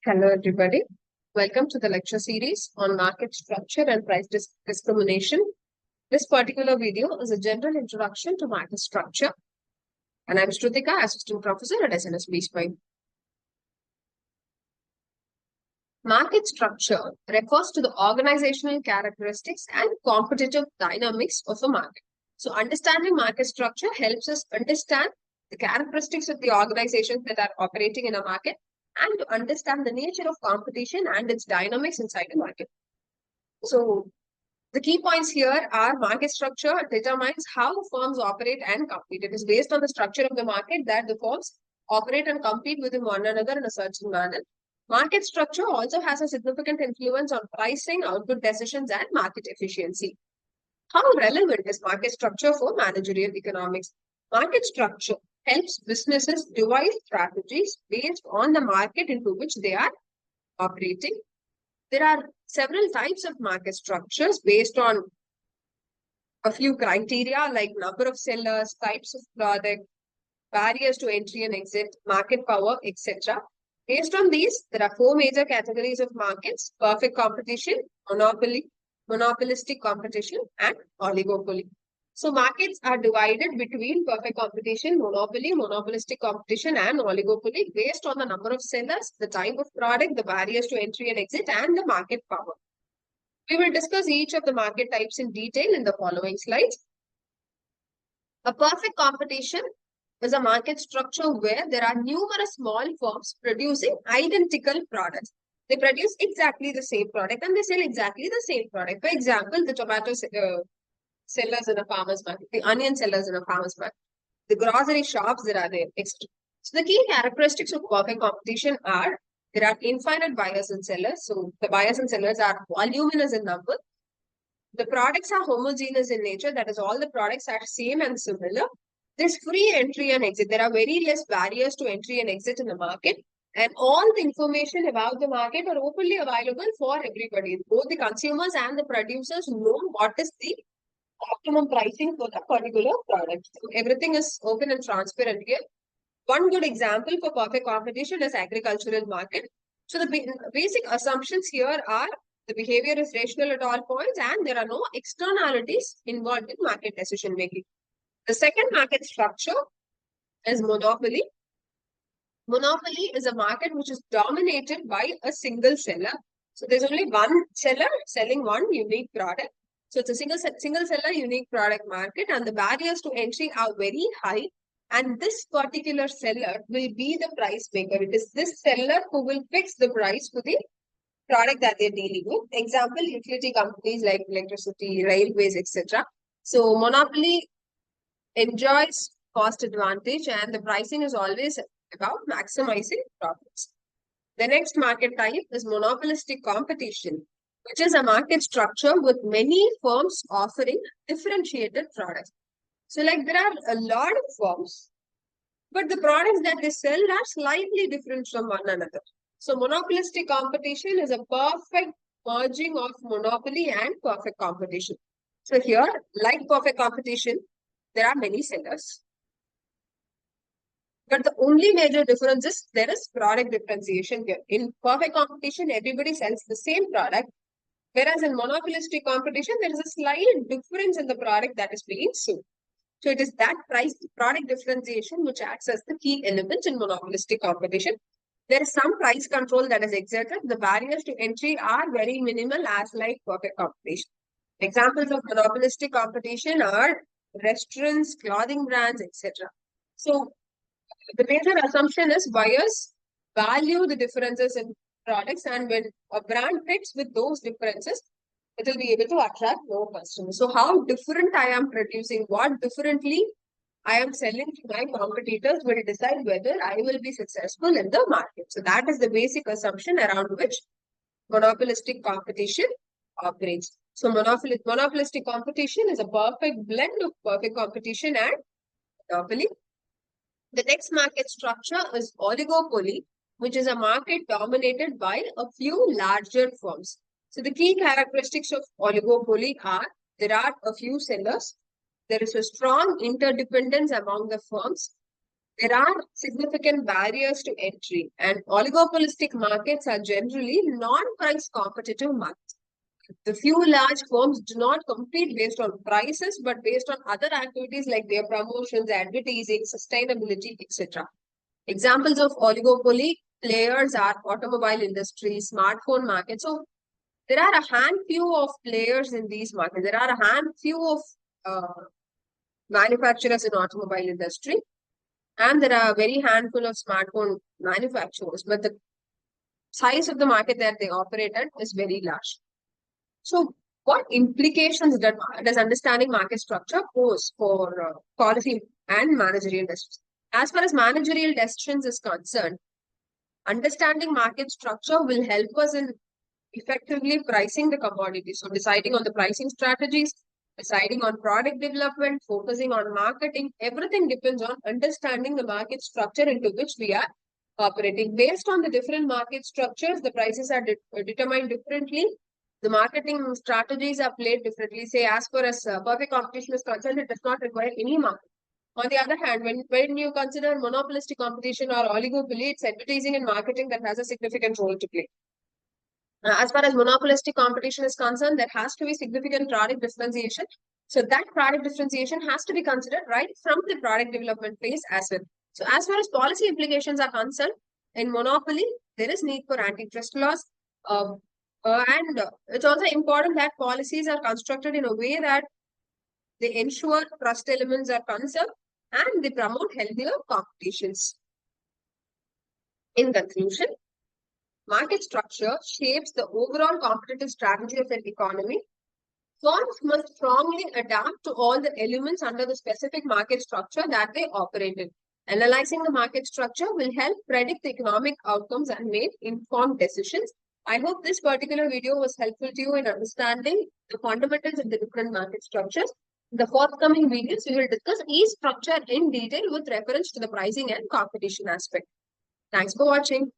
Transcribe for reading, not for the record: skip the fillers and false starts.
Hello, everybody. Welcome to the lecture series on market structure and price discrimination. This particular video is a general introduction to market structure, and I'm Shrutika, Assistant Professor at SNSB Spine. Market structure refers to the organizational characteristics and competitive dynamics of a market. So, understanding market structure helps us understand the characteristics of the organizations that are operating in a market and to understand the nature of competition and its dynamics inside the market. So, the key points here are market structure determines how firms operate and compete. It is based on the structure of the market that the firms operate and compete within one another in a certain manner. Market structure also has a significant influence on pricing, output decisions, and market efficiency. How relevant is market structure for managerial economics? Market structure helps businesses devise strategies based on the market into which they are operating. There are several types of market structures based on a few criteria like number of sellers, types of product, barriers to entry and exit, market power, etc. Based on these, there are four major categories of markets: perfect competition, monopoly, monopolistic competition, and oligopoly. So markets are divided between perfect competition, monopoly, monopolistic competition, and oligopoly based on the number of sellers, the type of product, the barriers to entry and exit, and the market power. We will discuss each of the market types in detail in the following slides. A perfect competition is a market structure where there are numerous small firms producing identical products. They produce exactly the same product and they sell exactly the same product. For example, the tomato sellers in a farmer's market, the onion sellers in a farmer's market, the grocery shops that are there, etc. So the key characteristics of perfect competition are there are infinite buyers and sellers. So the buyers and sellers are voluminous in number. The products are homogeneous in nature. That is, all the products are same and similar. There's free entry and exit. There are very less barriers to entry and exit in the market. And all the information about the market are openly available for everybody. Both the consumers and the producers know what is the optimum pricing for the particular product. So everything is open and transparent here. One good example for perfect competition is agricultural market. So the basic assumptions here are the behavior is rational at all points and there are no externalities involved in market decision making. The second market structure is monopoly. Monopoly is a market which is dominated by a single seller. So there's only one seller selling one unique product. So it's a single seller unique product market and the barriers to entry are very high. And this particular seller will be the price maker. It is this seller who will fix the price for the product that they're dealing with. Example, utility companies like electricity, railways, etc. So monopoly enjoys cost advantage and the pricing is always about maximizing profits. The next market type is monopolistic competition, which is a market structure with many firms offering differentiated products. So like there are a lot of firms, but the products that they sell are slightly different from one another. So monopolistic competition is a perfect merging of monopoly and perfect competition. So here, like perfect competition, there are many sellers. But the only major difference is there is product differentiation here. In perfect competition, everybody sells the same product. Whereas in monopolistic competition, there is a slight difference in the product that is being sold. So it is that product differentiation which acts as the key element in monopolistic competition. There is some price control that is exerted. The barriers to entry are very minimal as like perfect competition. Examples of monopolistic competition are restaurants, clothing brands, etc. So the major assumption is buyers value the differences in products and when a brand fits with those differences, it will be able to attract more customers. So how different I am producing, what differently I am selling to my competitors will decide whether I will be successful in the market. So that is the basic assumption around which monopolistic competition operates. So monopolistic competition is a perfect blend of perfect competition and monopoly. The next market structure is oligopoly, which is a market dominated by a few larger firms. So the key characteristics of oligopoly are there are a few sellers, there is a strong interdependence among the firms, There are significant barriers to entry, and oligopolistic markets are generally non-price competitive markets. The few large firms do not compete based on prices, but based on other activities like their promotions, advertising, sustainability, etc. Examples of oligopoly players are automobile industry, smartphone market. So there are a handful of players in these markets. There are a handful of manufacturers in automobile industry, and there are a very handful of smartphone manufacturers. But the size of the market that they operate at is very large. So, what implications does understanding market structure pose for policy and managerial decisions? As far as managerial decisions is concerned, understanding market structure will help us in effectively pricing the commodity. So, deciding on the pricing strategies, deciding on product development, focusing on marketing, everything depends on understanding the market structure into which we are operating. Based on the different market structures, the prices are determined differently. The marketing strategies are played differently. Say, as far as perfect competition is concerned, it does not require any market. On the other hand, when you consider monopolistic competition or oligopoly, it's advertising and marketing that has a significant role to play. As far as monopolistic competition is concerned, there has to be significant product differentiation. So that product differentiation has to be considered right from the product development phase as well. So as far as policy implications are concerned, in monopoly, there is need for antitrust laws. And it's also important that policies are constructed in a way that they ensure trust elements are conserved and they promote healthier competitions. In conclusion, market structure shapes the overall competitive strategy of an economy. Firms must strongly adapt to all the elements under the specific market structure that they operate in. Analyzing the market structure will help predict the economic outcomes and make informed decisions. I hope this particular video was helpful to you in understanding the fundamentals of the different market structures. In the forthcoming videos, we will discuss each structure in detail with reference to the pricing and competition aspect. Thanks for watching.